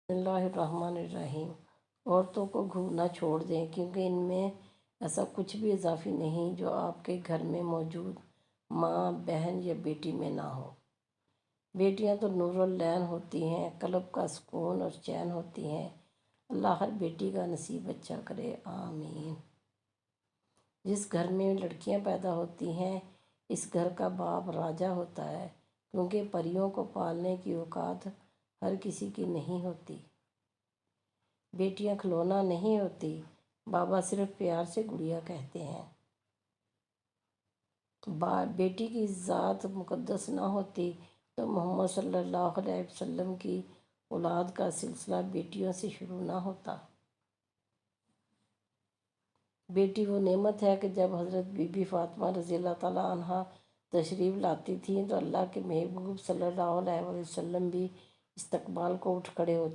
बिस्मिल्लाहिर्रहमानिर्रहीम। औरतों को घूरना छोड़ दें, क्योंकि इनमें ऐसा कुछ भी इजाफी नहीं जो आपके घर में मौजूद माँ, बहन या बेटी में ना हो। बेटियां तो नूरुल ऐन होती हैं, कल्ब का सुकून और चैन होती हैं। अल्लाह हर बेटी का नसीब अच्छा करे, आमीन। जिस घर में लड़कियां पैदा होती हैं, इस घर का बाप राजा होता है, क्योंकि परियों को पालने की औकात हर किसी की नहीं होती। बेटियां खिलौना नहीं होती, बाबा सिर्फ प्यार से गुड़िया कहते हैं। बेटी की ज़ात मुक़द्दस ना होती तो मोहम्मद सल्लल्लाहु अलैहि वसल्लम की औलाद का सिलसिला बेटियों से शुरू ना होता। बेटी वो नेमत है कि जब हज़रत बीबी फ़ातिमा रज़ियल्लाहु तआला अन्हा तशरीफ़ लाती थीं तो अल्लाह के महबूब सल्लल्लाहु अलैहि वसल्लम भी इस्तकबाल को उठ खड़े होते